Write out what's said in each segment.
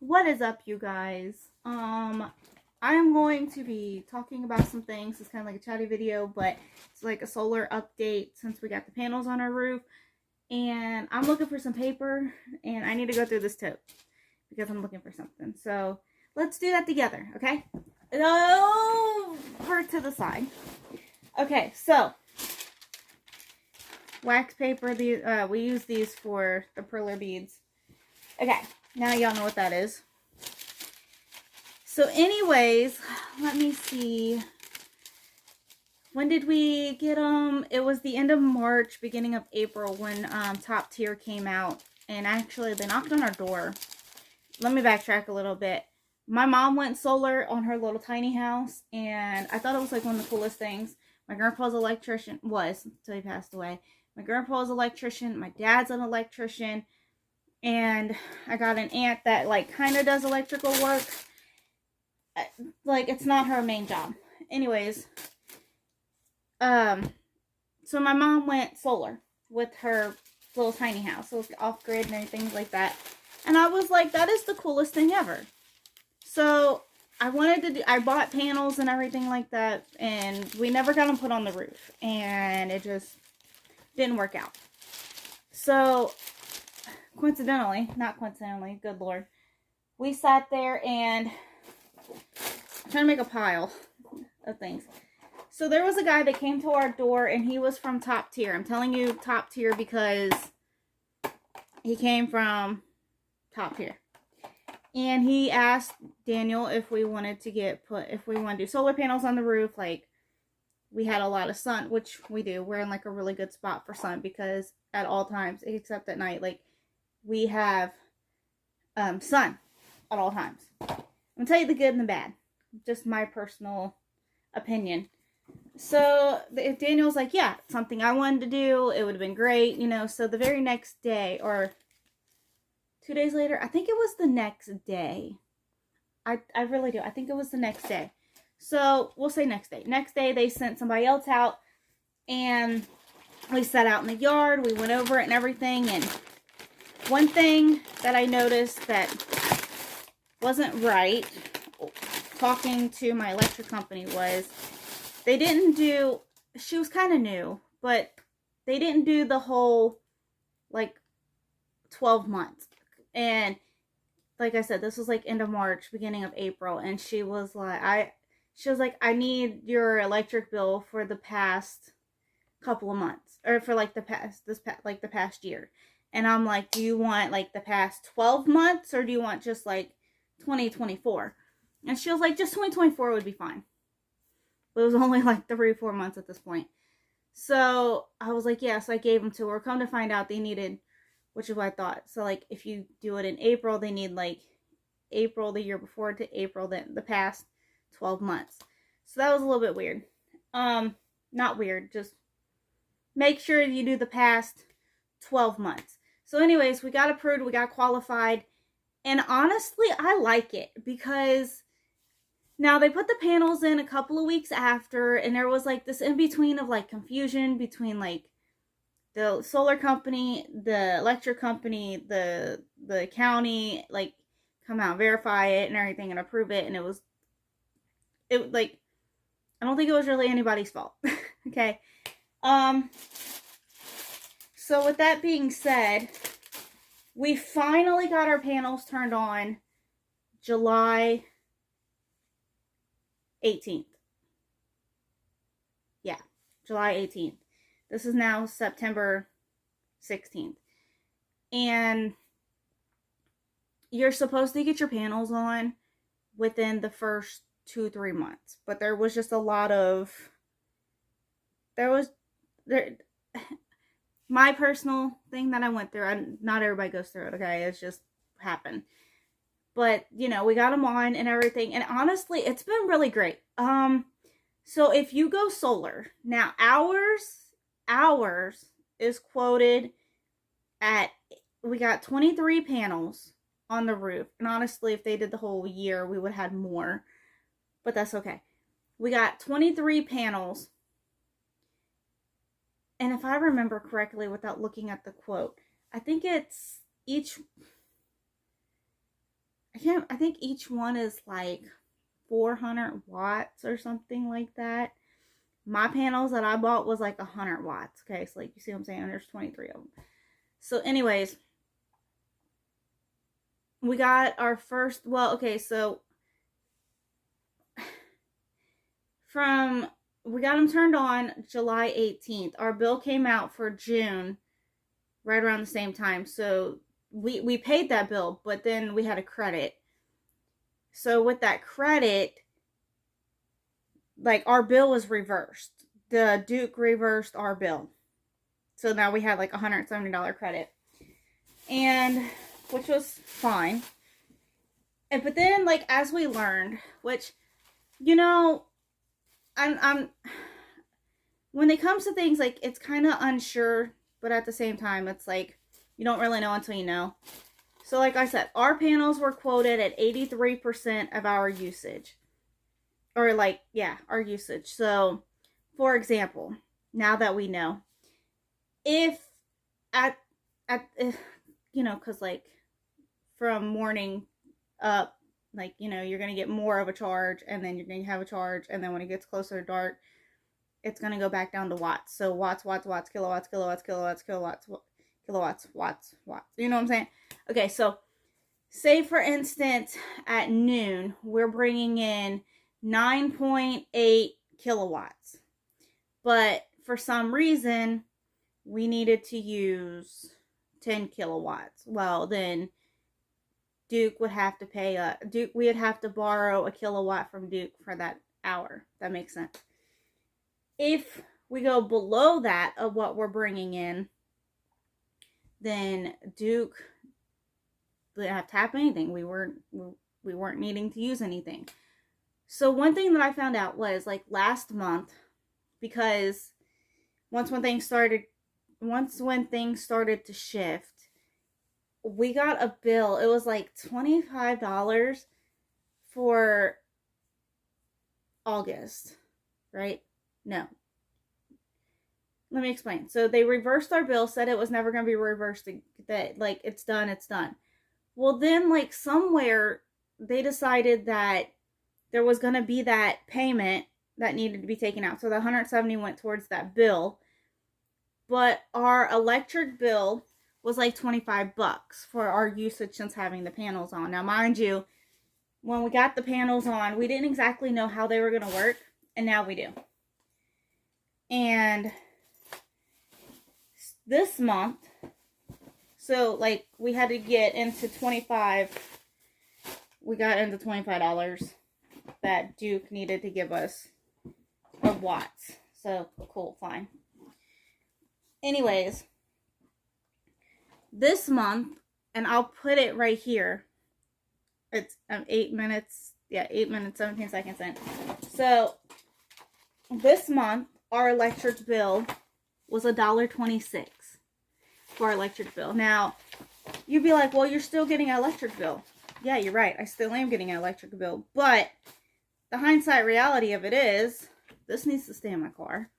What is up, you guys? I'm going to be talking about some things. It's kind of like a chatty video, but it's like a solar update since we got the panels on our roof. And I'm looking for some paper, and I need to go through this tote because I'm looking for something. So let's do that together, okay? No, her to the side. Okay, so wax paper. We use these for the perler beads. Okay, now y'all know what that is. So anyways, let me see. When did we get them? It was the end of March, beginning of April when Top Tier came out. And actually, they knocked on our door. Let me backtrack a little bit. My mom went solar on her little tiny house. And I thought it was like one of the coolest things. My grandpa's electrician was until he passed away. My grandpa's electrician. My dad's an electrician. And I got an aunt that like kind of does electrical work. Like, it's not her main job. Anyways, so my mom went solar with her little tiny house. So it was off grid and everything like that. And I was like, that is the coolest thing ever. So I bought panels and everything like that. And we never got them put on the roof. And it just didn't work out. So, not coincidentally, good Lord, we sat there and I'm trying to make a pile of things. So there was a guy that came to our door and he was from Top Tier. I'm telling you Top Tier because he came from Top Tier. And he asked Daniel if we wanted to do solar panels on the roof. Like, we had a lot of sun, which we do. We're in like a really good spot for sun because at all times, except at night, like we have sun at all times. I'm gonna tell you the good and the bad. Just my personal opinion. So if Daniel's like, yeah, something I wanted to do, it would have been great, you know. So the very next day, or 2 days later, I think it was the next day. I really do. I think it was the next day. So we'll say next day. Next day, they sent somebody else out, and we sat out in the yard. We went over it and everything. And one thing that I noticed that wasn't right, talking to my electric company, was they didn't do, she was kind of new, but they didn't do the whole, like, 12 months. And, like I said, this was, like, end of March, beginning of April, and she was like, I need your electric bill for the past couple of months, or for, like, the past year. And I'm like, do you want, like, the past 12 months, or do you want just, like, 2024? And she was like, just 2024 would be fine. But it was only like 3 or 4 months at this point. So I was like, yeah. So I gave them to her. Come to find out, they needed, which is what I thought. So like, if you do it in April, they need like April the year before to April the past 12 months. So that was a little bit weird. Not weird. Just make sure you do the past 12 months. So anyways, we got approved. We got qualified. And honestly, I like it because now they put the panels in a couple of weeks after, and there was like this in between of like confusion between like the solar company, the electric company, the county, like come out, verify it and everything and approve it. And it like, I don't think it was really anybody's fault. Okay. So with that being said, we finally got our panels turned on July 18th. Yeah, July 18th. This is now September 16th. And you're supposed to get your panels on within the first 2-3 months. But there was just a lot of... My personal thing that I went through, not everybody goes through it, okay? It's just happened. But, you know, we got them on and everything. And honestly, it's been really great. So if you go solar, now ours is quoted at, we got 23 panels on the roof. And honestly, if they did the whole year, we would have had more. But that's okay. We got 23 panels. And if I remember correctly, without looking at the quote, I think it's each... I I think each one is like 400 watts or something like that. My panels that I bought was like 100 watts. Okay, so like, you see what I'm saying? There's 23 of them. So anyways, we got our first, well, okay, so we got them turned on July 18th. Our bill came out for June right around the same time. So we paid that bill, but then we had a credit. So with that credit, like, our bill was reversed. The Duke reversed our bill. So now we had like $170 credit. And which was fine. But then, like, as we learned, which, you know, I'm when it comes to things, like, it's kind of unsure, but at the same time, it's like, you don't really know until you know. So like I said, our panels were quoted at 83% of our usage. Or like, yeah, our usage. So, for example, now that we know, if you know, because like from morning up, like, you know, you're going to get more of a charge, and then you're going to have a charge, and then when it gets closer to dark, it's going to go back down to watts. So watts, kilowatts, kilowatts, kilowatts, watts. You know what I'm saying? Okay, so say for instance at noon, we're bringing in 9.8 kilowatts. But for some reason, we needed to use 10 kilowatts. Well, then Duke would have to pay we would have to borrow a kilowatt from Duke for that hour. That makes sense. If we go below that of what we're bringing in, then Duke didn't have to tap anything. We weren't needing to use anything. So one thing that I found out was, like, last month, because once when things started to shift, we got a bill. It was like $25 for August, right? No. Let me explain. So they reversed our bill, said it was never going to be reversed, that like, it's done. Well, then, like, somewhere they decided that there was going to be that payment that needed to be taken out. So the 170 went towards that bill. But our electric bill was like $25 for our usage since having the panels on. Now, mind you, when we got the panels on, we didn't exactly know how they were going to work, and now we do. And this month, so like, we had to get into 25. We got into $25 that Duke needed to give us of watts. So cool, fine. Anyways, this month, and I'll put it right here, it's 8 minutes, 8 minutes 17 seconds in. So this month, our electric bill was $1.26 for our electric bill. Now, you'd be like, well, you're still getting an electric bill. Yeah, you're right, I still am getting an electric bill, but the hindsight reality of it is, this needs to stay in my car.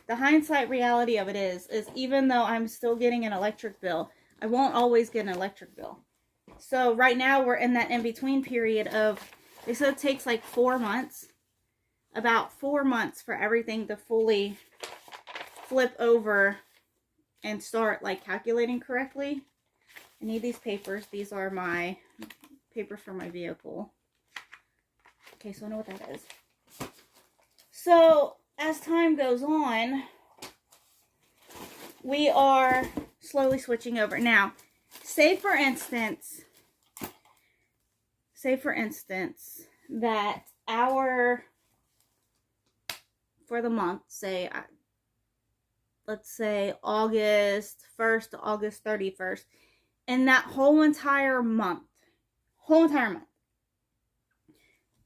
The hindsight reality of it is even though I'm still getting an electric bill, I won't always get an electric bill. So right now we're in that in-between period of, they said it takes like 4 months, about 4 months for everything to fully flip over and start like calculating correctly. I need these papers. These are my papers for my vehicle. Okay, so I know what that is. So as time goes on, we are slowly switching over. Now, say for instance that for the month, let's say August 1st to August 31st, and that whole entire month, and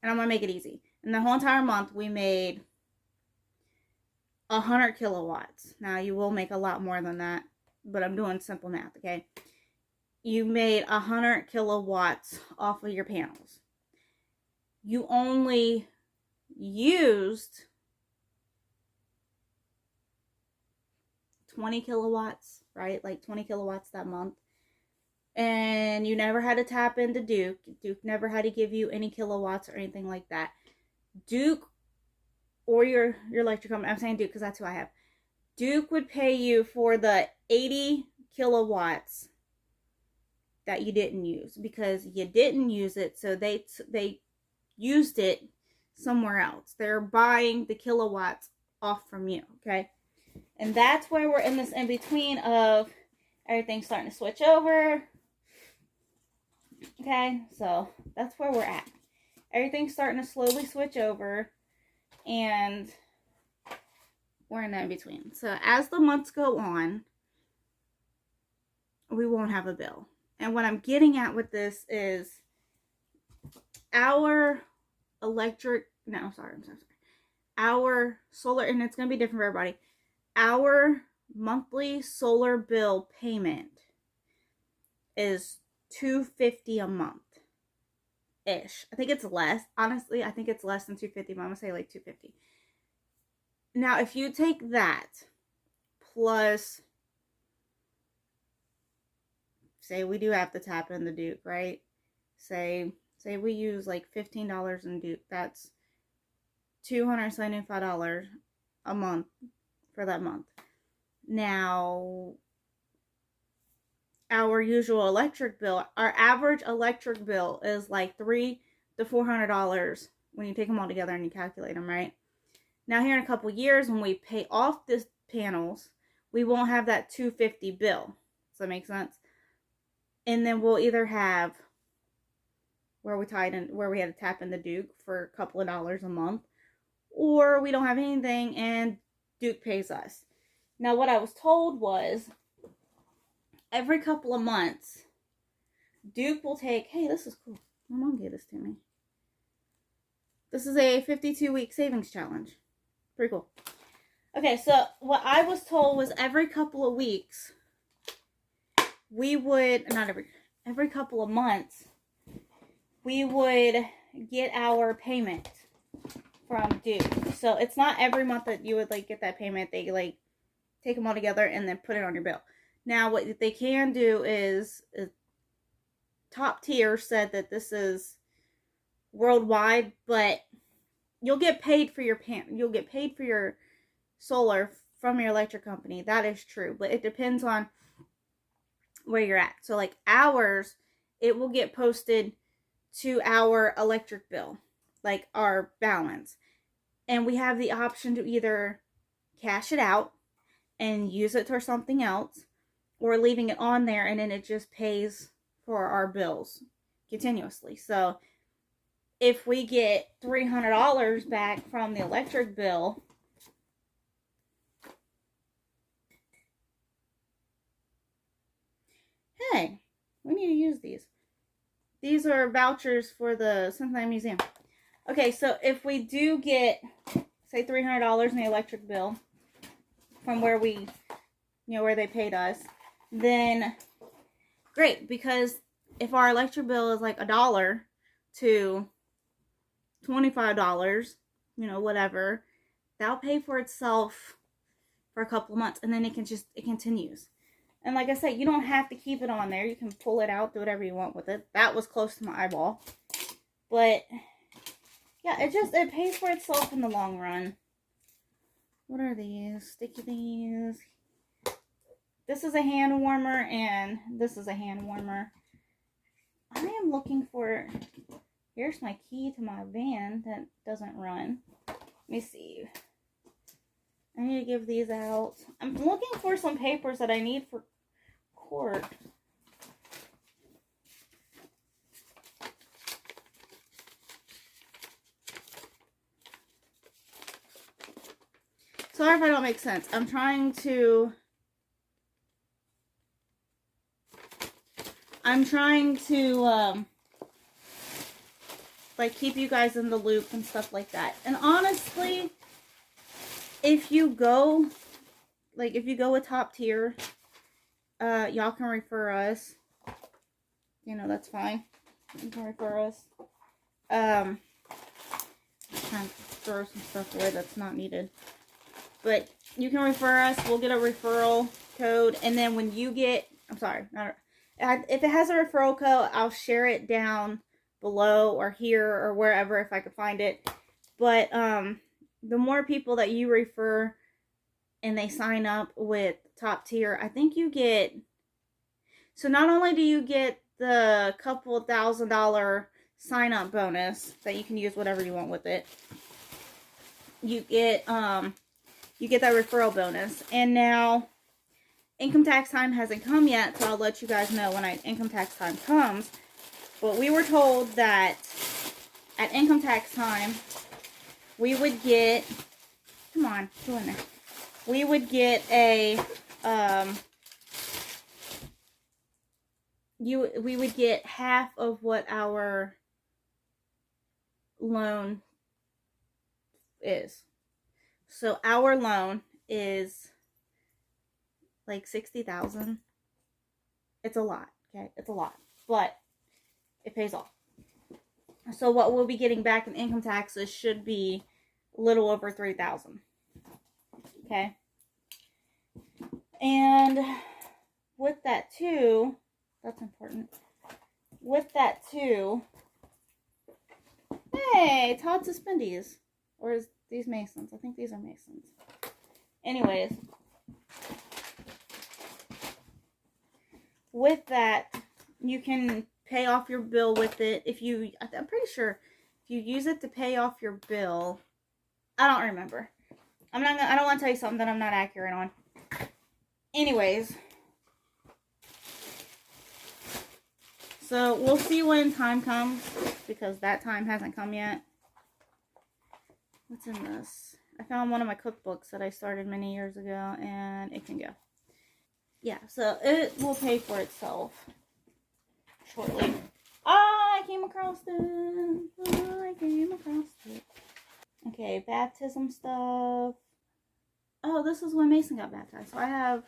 I'm going to make it easy. In the whole entire month, we made 100 kilowatts. Now, you will make a lot more than that, but I'm doing simple math, okay? You made 100 kilowatts off of your panels. You only used 20 kilowatts, right? Like 20 kilowatts that month. and you never had to tap into Duke. Duke never had to give you any kilowatts or anything like that. Duke or your electric company, I'm saying Duke because that's who I have. Duke would pay you for the 80 kilowatts that you didn't use because you didn't use it, so they used it somewhere else. They're buying the kilowatts off from you, okay? And that's where we're in this in between of everything's starting to switch over. Okay, so that's where we're at. Everything's starting to slowly switch over, and we're in that in between. So as the months go on, we won't have a bill. And what I'm getting at with this is our our solar, and it's going to be different for everybody. Our monthly solar bill payment is $250 a month ish. I think it's less. Honestly, I think it's less than $250, but I'm going to say like $250. Now, if you take that plus, say we do have to tap in the Duke, right? Say we use like $15 in Duke. That's $275 a month for that month. Now, our usual electric bill, our average electric bill is like $300 to $400 when you take them all together and you calculate them, right? Now, here in a couple years, when we pay off the panels, we won't have that $250 bill. Does that make sense? And then we'll either have where we had to tap in the Duke for a couple of dollars a month, or we don't have anything and Duke pays us. Now, what I was told was every couple of months, Duke will take, hey, this is cool. My mom gave this to me. This is a 52-week savings challenge. Pretty cool. Okay, so what I was told was every couple of weeks, we would, every couple of months, we would get our payment from Duke. So it's not every month that you would like get that payment. They like take them all together and then put it on your bill. Now what they can do is Top Tier said that this is worldwide, but you'll get paid for your you'll get paid for your solar from your electric company. That is true, but it depends on where you're at. So like ours, it will get posted to our electric bill, like our balance. And we have the option to either cash it out and use it for something else, or leaving it on there and then it just pays for our bills continuously. So if we get $300 back from the electric bill, hey, we need to use these. These are vouchers for the Cincinnati Museum. Okay, so if we do get, say, $300 in the electric bill from where we, where they paid us, then great, because if our electric bill is like $1 to $25, whatever, that'll pay for itself for a couple of months, and then it continues. And like I said, you don't have to keep it on there. You can pull it out, do whatever you want with it. That was close to my eyeball. But yeah, it pays for itself in the long run. What are these? Sticky things. This is a hand warmer, and this is a hand warmer. I am looking for, here's my key to my van that doesn't run. Let me see. I need to give these out. I'm looking for some papers that I need for court. Sorry if I don't make sense. I'm trying to like keep you guys in the loop and stuff like that. And honestly, if you go with Top Tier, y'all can refer us. That's fine. You can refer us. I'm trying to throw some stuff away that's not needed. But you can refer us. We'll get a referral code. And then when you get, If it has a referral code, I'll share it down below or here or wherever if I could find it. But the more people that you refer and they sign up with Top Tier, I think you get, so not only do you get the couple $1,000 sign up bonus that you can use whatever you want with it, you get that referral bonus. And now income tax time hasn't come yet, so I'll let you guys know when income tax time comes. But we were told that at income tax time, we would get, come on, go in there. We would get a, we would get half of what our loan is. So our loan is like $60,000. It's a lot, okay? It's a lot, but it pays off. So what we'll be getting back in income taxes should be a little over $3,000. Okay. And with that too, that's important. With that too, hey, Todd Suspendies. Or is these Masons? I think these are Masons. Anyways, with that, you can pay off your bill with it. I'm pretty sure if you use it to pay off your bill, I don't remember. I don't want to tell you something that I'm not accurate on. Anyways, so we'll see when time comes, because that time hasn't come yet. What's in this? I found one of my cookbooks that I started many years ago, and it can go. Yeah, so it will pay for itself shortly. I came across it. Okay, baptism stuff. Oh, this is when Mason got baptized. So I have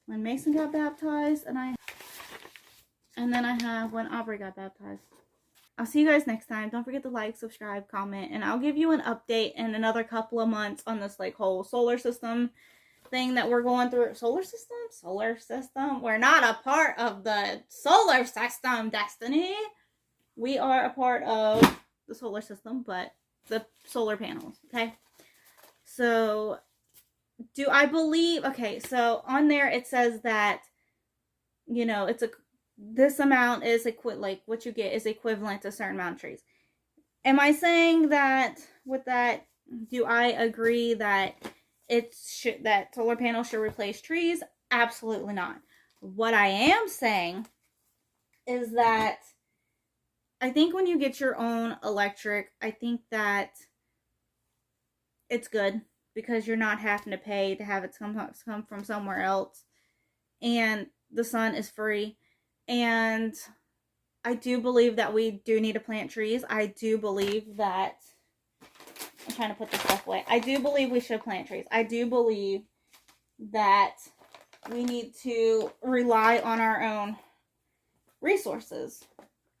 when Mason got baptized, and then I have when Aubrey got baptized. I'll see you guys next time. Don't forget to like, subscribe, comment, and I'll give you an update in another couple of months on this like whole solar system thing that we're going through. Solar system? We're not a part of the solar system, Destiny. We are a part of the solar system, but the solar panels, okay? So, do I believe, okay, so on there it says that, you know, this amount is like what you get is equivalent to a certain amount of trees. Am I saying that with that, do I agree that that solar panels should replace trees? Absolutely not. What I am saying is that I think when you get your own electric, I think that it's good because you're not having to pay to have it come from somewhere else. And the sun is free. And I do believe that we do need to plant trees. I do believe that, I'm trying to put this stuff away. I do believe we should plant trees. I do believe that we need to rely on our own resources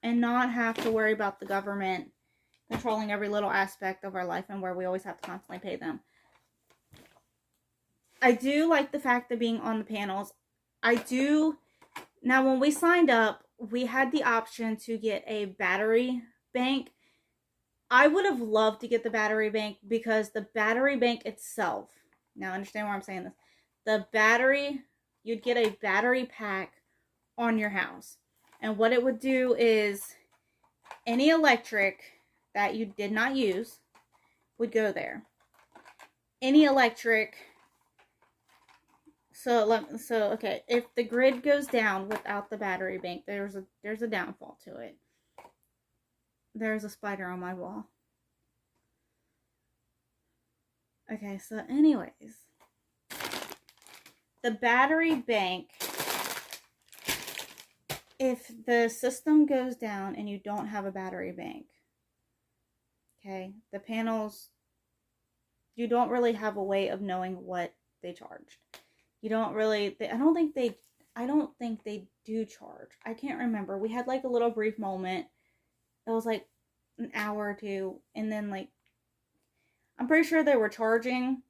and not have to worry about the government controlling every little aspect of our life and where we always have to constantly pay them. I do like the fact of being on the panels. I do. Now, when we signed up, we had the option to get a battery bank. I would have loved to get the battery bank because the battery bank itself, now understand why I'm saying this, the battery, you'd get a battery pack on your house. And what it would do is any electric that you did not use would go there. Any electric, so okay, if the grid goes down without the battery bank, there's a downfall to it. There's a spider on my wall. Okay, so anyways, the battery bank, if the system goes down and you don't have a battery bank, okay, the panels, you don't really have a way of knowing what they charged. You don't really, I don't think they do charge. I can't remember. We had like a little brief moment. It was like an hour or two, and then like, I'm pretty sure they were charging,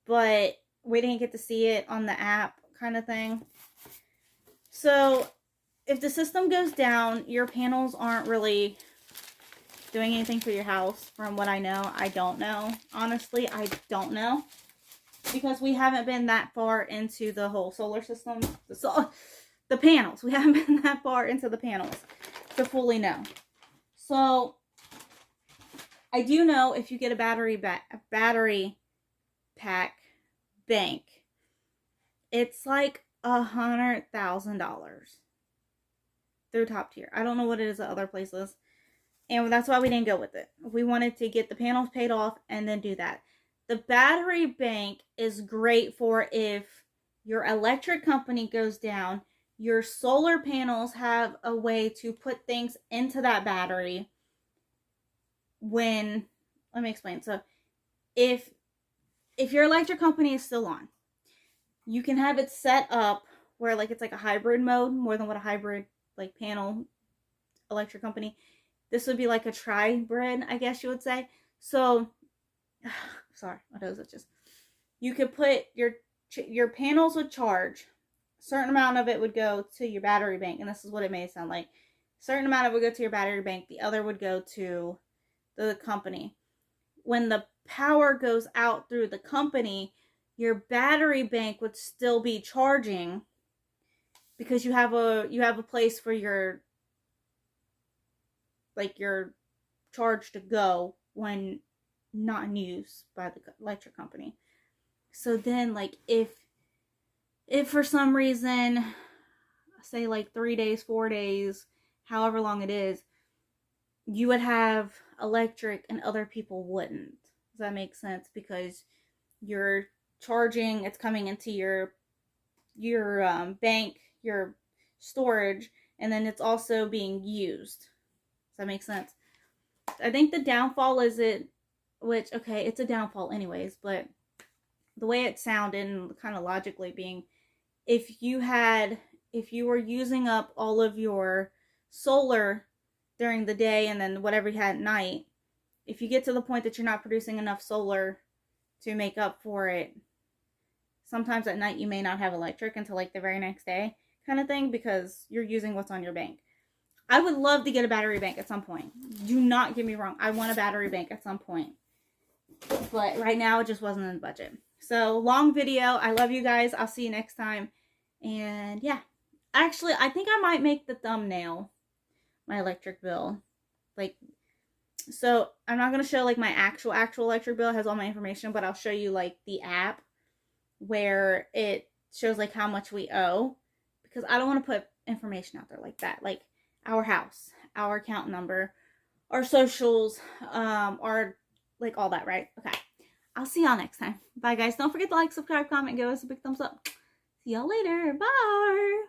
but we didn't get to see it on the app kind of thing. So if the system goes down, your panels aren't really doing anything for your house, from what I know. I don't know. Honestly, I don't know. Because we haven't been that far into the whole solar system. The panels. We haven't been that far into the panels to fully know. So, I do know if you get a battery pack bank, it's like $100,000 through Top Tier. I don't know what it is at other places. And that's why we didn't go with it. We wanted to get the panels paid off and then do that. The battery bank is great for if your electric company goes down, your solar panels have a way to put things into that battery when, let me explain. So if your electric company is still on, you can have it set up where like it's like a hybrid mode, more than what a hybrid like panel electric company. This would be like a tri-grid, I guess you would say. So, sorry, my nose itches. You could put your panels would charge. A certain amount of it would go to your battery bank, and this is what it may sound like. A certain amount of it would go to your battery bank. The other would go to the company. When the power goes out through the company, your battery bank would still be charging because you have a place for your charge to go when not in use by the electric company. So then, like, if for some reason, say like 3 days, 4 days, however long it is, you would have electric and other people wouldn't. Does that make sense? Because you're charging, it's coming into your bank, your storage, and then it's also being used. Does that make sense? I think the downfall is okay, it's a downfall anyways, but the way it sounded and kind of logically being, if you were using up all of your solar during the day and then whatever you had at night, if you get to the point that you're not producing enough solar to make up for it, sometimes at night you may not have electric until like the very next day kind of thing, because you're using what's on your bank. I would love to get a battery bank at some point. Do not get me wrong. I want a battery bank at some point. But right now it just wasn't in the budget. So, long video. I love you guys. I'll see you next time. And yeah. Actually, I think I might make the thumbnail my electric bill. Like, so I'm not going to show like my actual electric bill. It has all my information, but I'll show you like the app where it shows like how much we owe, because I don't want to put information out there like that. Like our house, our account number, our socials, our like all that, right? Okay. I'll see y'all next time. Bye guys. Don't forget to like, subscribe, comment, give us a big thumbs up. See y'all later. Bye.